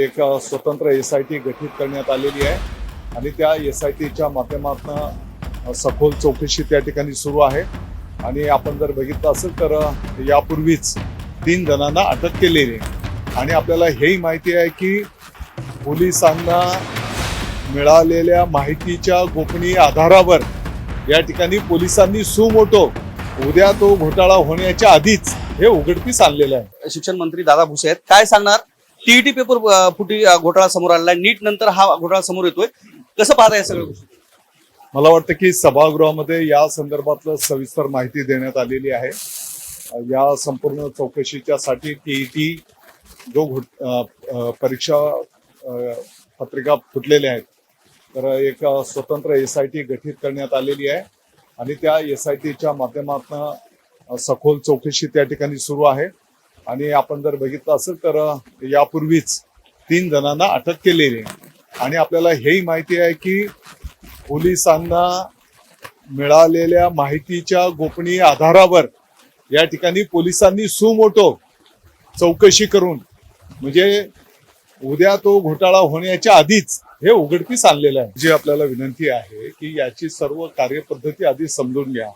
एक स्वतंत्र SIT गठीत करण्यात आलेली आहे आणि त्या SITच्या माध्यमातून सखोल चौकशी त्या ठिकाणी सुरू आहे. आणि आपण जर बघितलं असेल तर यापूर्वीच 3 जणांना अटक केलेली आहे आणि आपल्याला हेही माहिती आहे की पोलिसांना मिळालेल्या माहितीच्या गोपनीय आधारावर या ठिकाणी पोलिसांनी सुमोटो उद्या तो घोटाळा होण्याच्या आधीच हे उघडकीस आणलेलं आहे. शिक्षण मंत्री दादा भुसे आहेत. काय सांगणार? टीईटी पेपर फुटी घोटाळा समोर आलेला आहे. नीट नंतर हा घोटाळा समोर येतोय. कसं पाहताय सगळं गोष्टी? मला वाटतं की सभागृहामध्ये या संदर्भातलं सविस्तर माहिती देण्यात आलेली आहे. या संपूर्ण चौकशीच्या साठी टीईटी जो परीक्षा पत्रिका फुटलेल्या आहेत तर एक स्वतंत्र SIT गठीत करण्यात आलेली आहे आणि त्या SITच्या माध्यमातून सखोल चौकशी त्या ठिकाणी सुरू आहे. आणि आपण जर बघितलं असेल तर यापूर्वीच 3 जणांना अटक केलेली आहे आणि आपल्याला हेही माहिती आहे की पोलिसांना मिळालेल्या माहितीच्या गोपनीय आधारावर या ठिकाणी पोलिसांनी सुमोटो चौकशी करून म्हणजे उद्या तो घोटाळा होण्याच्या आधीच हे उघडकीस आणलेलं आहे. जी आपल्याला विनंती आहे की याची सर्व कार्यपद्धती आधी समजून घ्या.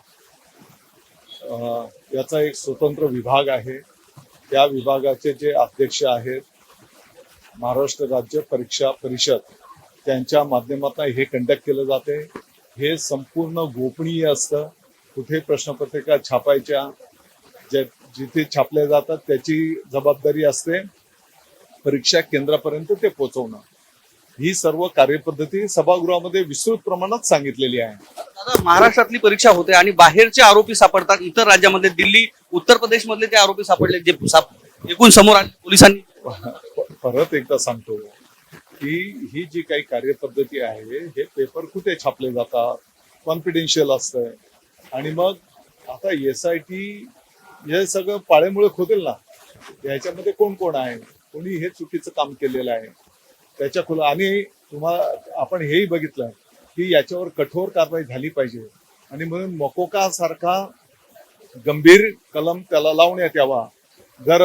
याचा एक स्वतंत्र विभाग आहे. त्या विभागाचे जे अध्यक्ष आहेत महाराष्ट्र राज्य परीक्षा परिषद त्यांच्या माध्यमातून हे कंडक्ट केलं जाते. हे संपूर्ण गोपनीय असतं. कुठे प्रश्नपत्रिका छापायच्या जिथे छापल्या जातात त्याची जबाबदारी असते परीक्षा केंद्रापर्यंत ते पोहोचवणं. ही सर्व कार्यपद्धती सभागृहामध्ये विस्तृत प्रमाणात सांगितलेली आहे. दादा, महाराष्ट्रातली परीक्षा होते आणि बाहेरचे आरोपी सापडतात. इतर राज्यामध्ये दिल्ली उत्तर प्रदेश मधले ते आरोपी सापडले जे एकूण समोर आले पोलिसांनी. परत एकदा सांगतो की ही जी काही कार्यपद्धती आहे हे पेपर कुठे छापले जातात कॉन्फिडेन्शियल असतं आणि मग आता SIT हे सगळं पाळेमुळे खोदेल ना. याच्यामध्ये कोण कोण आहे कोणी हे चुकीचं काम केलेलं आहे त्याच्या खुला आणि तुम्हाला आपण हेही बघितलं की याच्यावर कठोर कारवाई झाली पाहिजे आणि म्हणून मकोका सारखा गंभीर कलम त्याला लावण्यात यावा. जर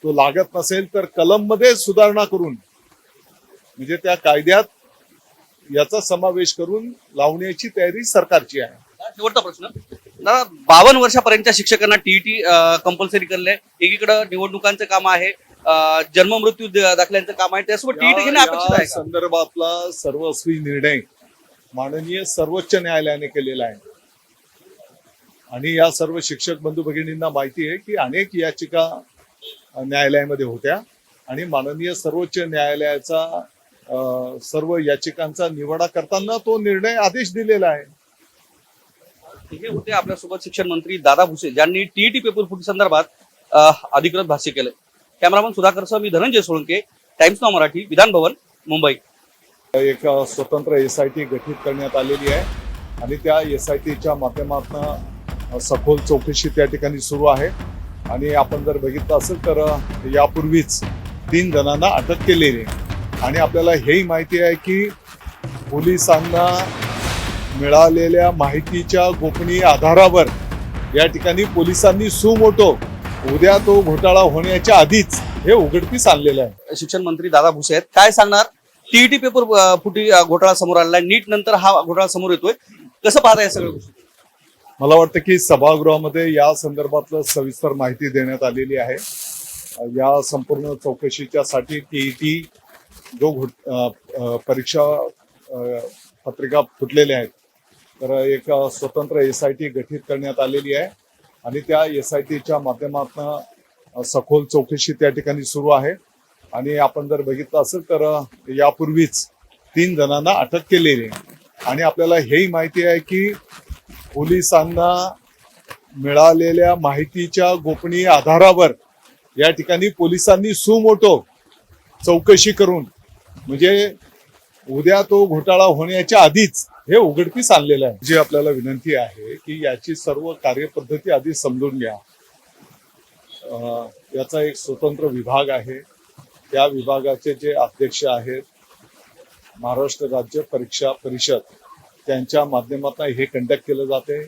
तो लागत नसेल तर कलम मध्ये सुधारणा करून म्हणजे त्या कायद्यात याचा समावेश करून लावण्याची तयारी सरकारची आहे. शेवटचा प्रश्न दादा, 52 वर्षापर्यंतच्या शिक्षकांना टीईटी कंपल्सरी करले. एकीकडे निवडणुकांचं काम आहे, जन्म मृत्यू दाखल्यांचं काम आहे, त्यासोबत टीईटी घेणं अपेक्षित आहे. संदर्भातला सर्वस्वी निर्णय माननीय सर्वोच्च न्यायालयाने केलेला आहे आणि या सर्व शिक्षक बंधू भगिनींना माहिती आहे की अनेक याचिका न्यायालयामध्ये होत्या आणि माननीय सर्वोच्च न्यायालयाचा सर्व याचिकांचा निवाडा करताना तो निर्णय आदेश दिलेला आहे. हे होते आपल्यासोबत शिक्षण मंत्री दादा भुसे ज्यांनी टीईटी पेपर फुटी संदर्भात अधिकृत भाष्य केलं. कॅमेरामन सुधाकर सह मी धनंजय सोळंके, टाइम्स नाव मराठी, विधान भवन, मुंबई. एक स्वतंत्र SIT गठीत करण्यात आलेली आहे आणि त्या SITच्या माध्यमातून सखोल चौकशी त्या ठिकाणी सुरू आहे आणि आपण जर बघितलं असेल तर यापूर्वीच 3 जणांना अटक केलेली आहे आणि आपल्याला हेही माहिती आहे की पोलिसांना मिळालेल्या माहितीच्या गोपनीय आधारावर या ठिकाणी पोलिसांनी सुमोटो उद्या तो घोटाळा होण्याच्या आधीच हे उघडकीस आणलेलं आहे. शिक्षण मंत्री दादा भुसे आहेत. काय सांगणार? टीईटी पेपर फुटी घोटाळा समोर आलेला आहे. नीट नंतर हा घोटाळा समोर येतोय. कसं पाहताय सगळं गोष्टी? मला वाटतं की सभागृहामध्ये या संदर्भातलं सविस्तर माहिती देण्यात आलेली आहे. या संपूर्ण चौकशीच्या साठी टीईटी जो परीक्षा पत्रिका फुटलेल्या आहेत तर एक स्वतंत्र SIT गठीत करण्यात आलेली आहे आणि त्या SITच्या माध्यमातून सखोल चौकशी त्या ठिकाणी सुरू आहे आणि आपण जर बघितलं असेल तर यापूर्वीच 3 जणांना अटक केलेली आहे आणि आपल्याला हेही माहिती आहे की पोलिसांना मिळालेल्या माहितीच्या गोपनीय आधारावर या ठिकाणी पोलिसांनी सुमोटो चौकशी करून म्हणजे उद्या तो घोटाळा होण्याच्या आधीच हे उघडकीस आणलेलं आहे. जी आपल्याला विनंती आहे की याची सर्व कार्यपद्धती आधी समजून घ्या. याचा एक स्वतंत्र विभाग आहे. त्या विभागाचे जे अध्यक्ष आहेत महाराष्ट्र राज्य परीक्षा परिषद त्यांच्या माध्यमातून हे कंडक्ट केलं जाते.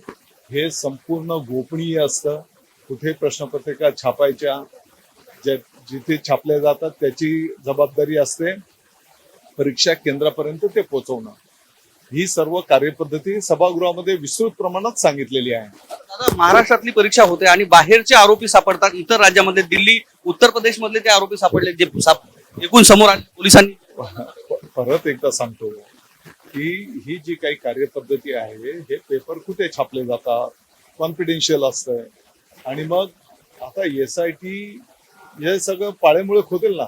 हे संपूर्ण गोपनीय असतं. कुठे प्रश्नपत्रिका छापायच्या जिथे छापल्या जातात त्याची जबाबदारी असते परीक्षा केंद्रापर्यंत ते पोहोचवणं. ही सर्व कार्यपद्धती सभागृहामध्ये विस्तृत प्रमाणात सांगितलेली आहे. दादा, महाराष्ट्रातली परीक्षा होते आणि बाहेरचे आरोपी सापडतात. इतर राज्यामधले दिल्ली, उत्तर प्रदेश मधले ते आरोपी सापडले जे एकूण समोर आले पोलिसांनी. परत एकदा सांगतो की ही जी काही कार्यपद्धती आहे हे पेपर कुठे छापले जातात, कॉन्फिडेन्शियल असतंय. आणि मग आता SIT हे सगळं पाळेमुळे खोदेल ना,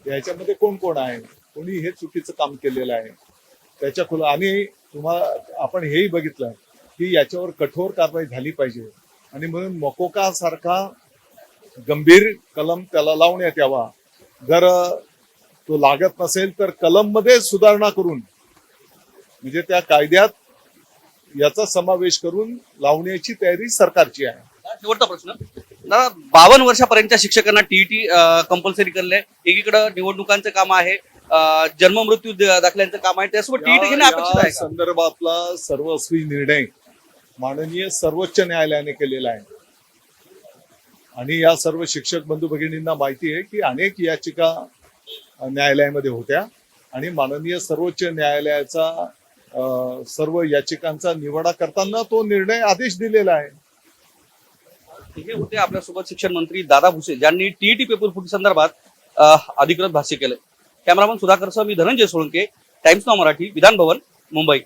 याच्यामध्ये कोण कोण आहे, कोणी हे चुकीचं काम केलेलं आहे त्याच्या आणि आपण हेही बघितलं की याच्यावर कठोर कारवाई झाली पाहिजे. आणि म्हणून मकोका सारखा गंभीर कलम त्याला लावण्यात यावा. जर तो लागत नसेल तर कलम मध्ये सुधारणा करून म्हणजे त्या कायद्यात याचा समावेश करून लावण्याची तयारी सरकारची आहे. शेवटचा प्रश्न दादा, 52 वर्षापर्यंतच्या शिक्षकांना टीईटी कंपल्सरी केलंय. एकीकडे निवडणुकांचं काम आहे, जन्म मृत्यू दाखल्यांचं काम आहे, त्यासोबत टीईटी घेणं अपेक्षित आहे या का? संदर्भातला सर्वस्वी निर्णय माननीय सर्वोच्च न्यायालयाने केलेला आहे. आणि या सर्व शिक्षक बंधू भगिनींना माहिती आहे की अनेक याचिका न्यायालयामध्ये होत्या आणि माननीय सर्वोच्च न्यायालयाचा सर्व याचिकांचा निवाडा करताना तो निर्णय आदेश दिलेला आहे. हे होते आपल्यासोबत शिक्षण मंत्री दादा भुसे ज्यांनी टीईटी पेपर फुटी संदर्भात अधिकृत भाष्य केलं. कॅमेरामन सुधाकरसह मी धनंजय सोळंके, टाइम्स नाव मराठी, विधान भवन, मुंबई.